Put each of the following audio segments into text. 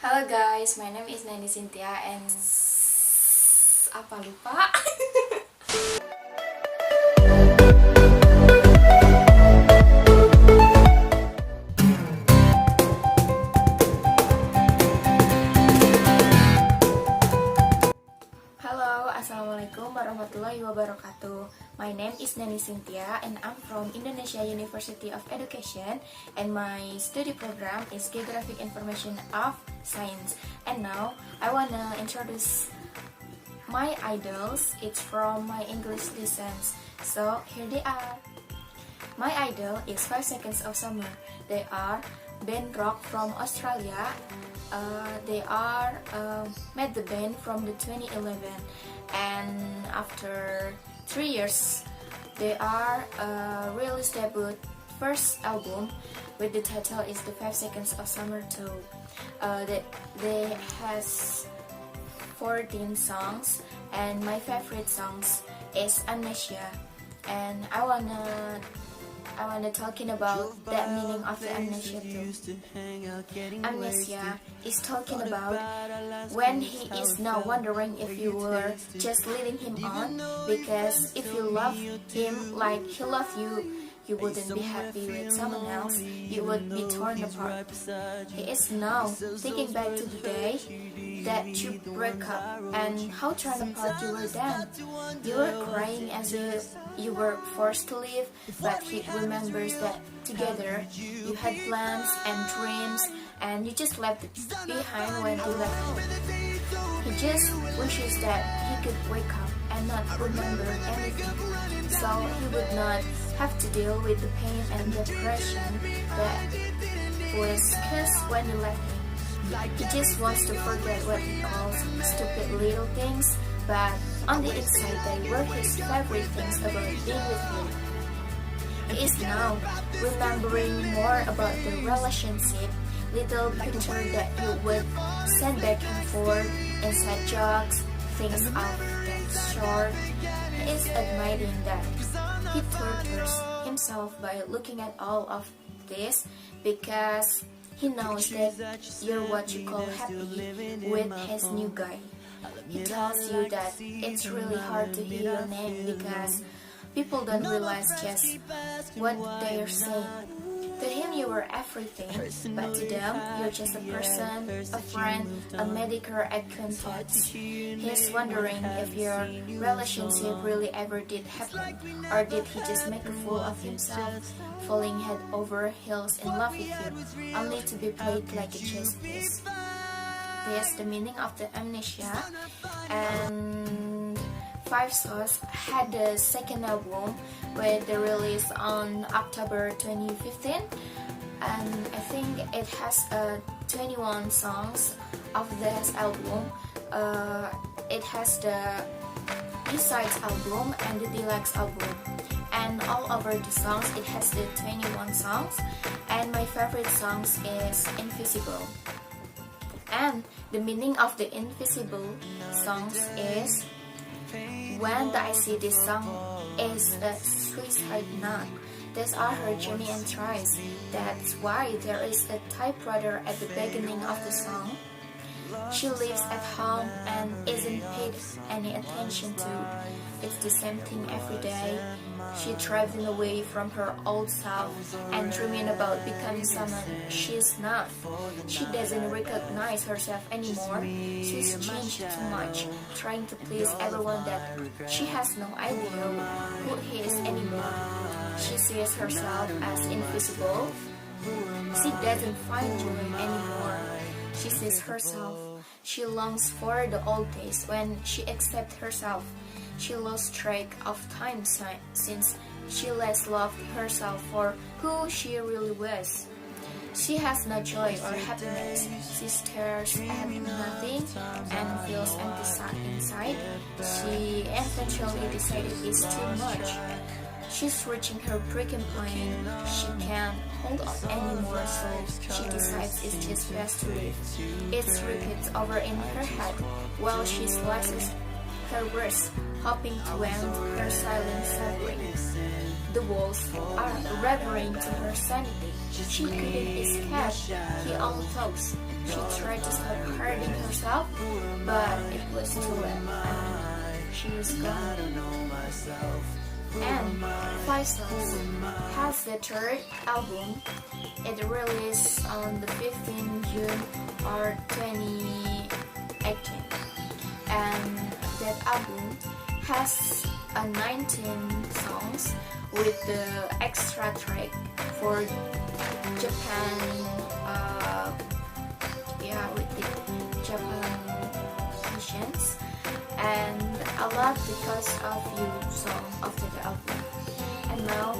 Hello guys, my name is Neni Sinthia and apa lupa? Hello, assalamualaikum warahmatullahi wabarakatuh. My name is Neni Sinthia and I'm from Indonesia University of Education and my study program is Geographic Information of Science. And now I wanna introduce my idols. It's from my English lessons. So here they are. My idol is 5 Seconds of Summer. They are band rock from Australia. They are made the band from the 2011, and after 3 years, they are released debut first album with the title is the 5 Seconds of Summer 2. They has 14 songs, and my favorite songs is Amnesia, and I wanna talking about that meaning of the amnesia too. Amnesia is talking about when he is now wondering if you were just leading him on, because if you love him like he loved you, you wouldn't be happy with someone else, you would be torn apart. He is now thinking back to the day that you broke up and how torn apart you were then. You were crying as if you were forced to leave, but he remembers that together you had plans and dreams and you just left it behind when he left home. He just wishes that he could wake up and not remember anything, so he would not have to deal with the pain and depression that was caused when you left him. He just wants to forget what he calls stupid little things, but on the inside they were his favorite things about being with him. He is now remembering more about the relationship, little picture that you would send back and forth, inside jokes, things of that sort. He is admitting that he tortures himself by looking at all of this because he knows that you're what you call happy with his new guy. He tells you that it's really hard to hear your name because people don't realize just what they're saying. To him you were everything, but to them you're just a person, a friend, a medical acquaintance. He's wondering if your relationship really ever did happen, or did he just make a fool of himself, falling head over heels in love with you, only to be played like a chess piece. This is the meaning of the amnesia, and Five Sauce had the second album with the release on October 2015, and I think it has 21 songs of this album. It has the B-sides album and the deluxe album, and all over the songs it has the 21 songs, and my favorite songs is Invisible. And the meaning of the Invisible songs is, when I see this song is a suicide note. These are her journey and tries. That's why there is a typewriter at the beginning of the song. She lives at home and isn't paid any attention to. It's the same thing every day. She driving away from her old self and dreaming about becoming someone she's not. She doesn't recognize herself anymore. She's changed too much, trying to please everyone that she has no idea who he is anymore. She sees herself as invisible. She doesn't find joy anymore. She sees herself. She longs for the old days when she accepts herself. She lost track of time since she last loved herself for who she really was. She has no joy or happiness. She stares at nothing and feels empty inside. She eventually decided it's too much. She's reaching her breaking point. She can't hold on anymore, so she decides it's just best to leave. It repeats over in her head while she slices her wrist, hoping to end her silent suffering. The walls are reveling to her sanity. She couldn't escape. He all talks. she tried to stop hurting herself, but it was too late and she is gone. And Five Songs has the third album. It released on the 15th June or 2018, and that album has 19 songs with the extra track for Japan, with the Japan musicians, and I love Because of You song of the album. And now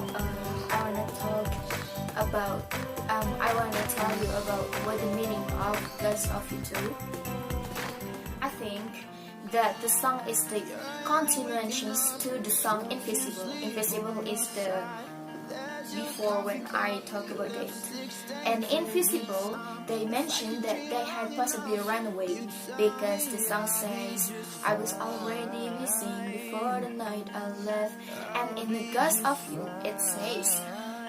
I wanna tell you about what the meaning of Because of You too. I think that the song is the continuations to the song Invisible. Invisible is the before when I talk about it. And Invisible, they mentioned that they had possibly run away because the song says, I was already missing before the night I left. And in the Ghost of You, it says,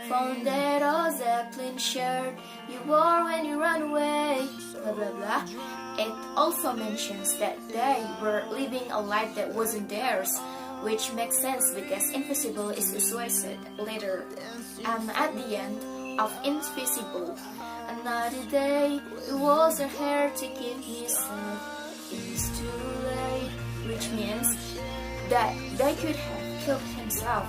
found that old Zeppelin shirt you wore when you ran away, blah blah blah. It also mentions that they were living a life that wasn't theirs, which makes sense because Invisible is a suicide later. And at the end of Invisible, another day, it wasn't here to keep me safe. It was too late, which means that they could have killed himself,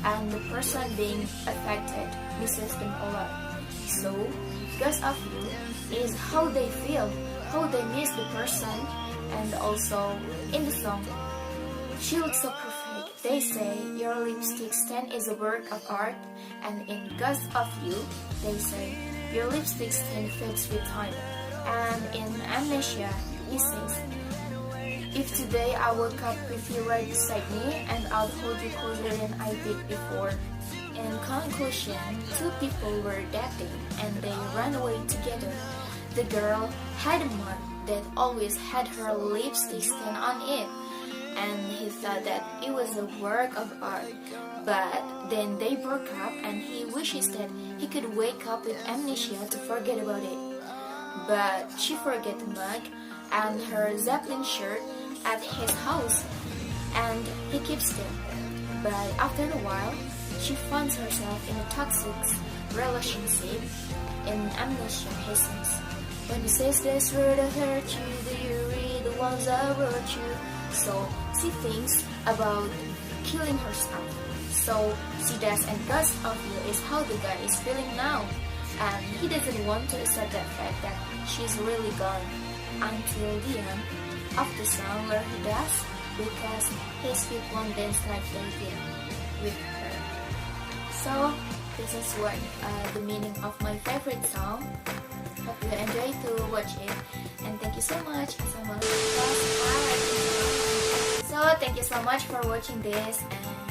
and the person being affected misses them a lot. So, Because of You is how they feel, how they miss the person, and also in the song, she looks so perfect. They say your lipstick stain is a work of art, and in Because of You, they say your lipstick stain fades with time. And in Amnesia, he says, if today I woke up with you right beside me, and I'll hold you closer than I did before. In conclusion, two people were dating and they ran away together. The girl had a mark that always had her lipstick stain on it, and he thought that it was a work of art. But then they broke up and he wishes that he could wake up with amnesia to forget about it. But she forget the mug and her Zeppelin shirt at his house, and he keeps them. But after a while, she finds herself in a toxic relationship. In Amnesia, he says, when he says this word I hurt you, do you read the ones I wrote you? So she thinks about killing herself. So she does, and Because of You is how the guy is feeling now. And he doesn't want to accept that fact that she's really gone until the end of the song where he does, because his feet won't dance like they did with her. So this is what the meaning of my favorite song. Hope you enjoy to watch it, and thank you so much. So thank you so much for watching this, and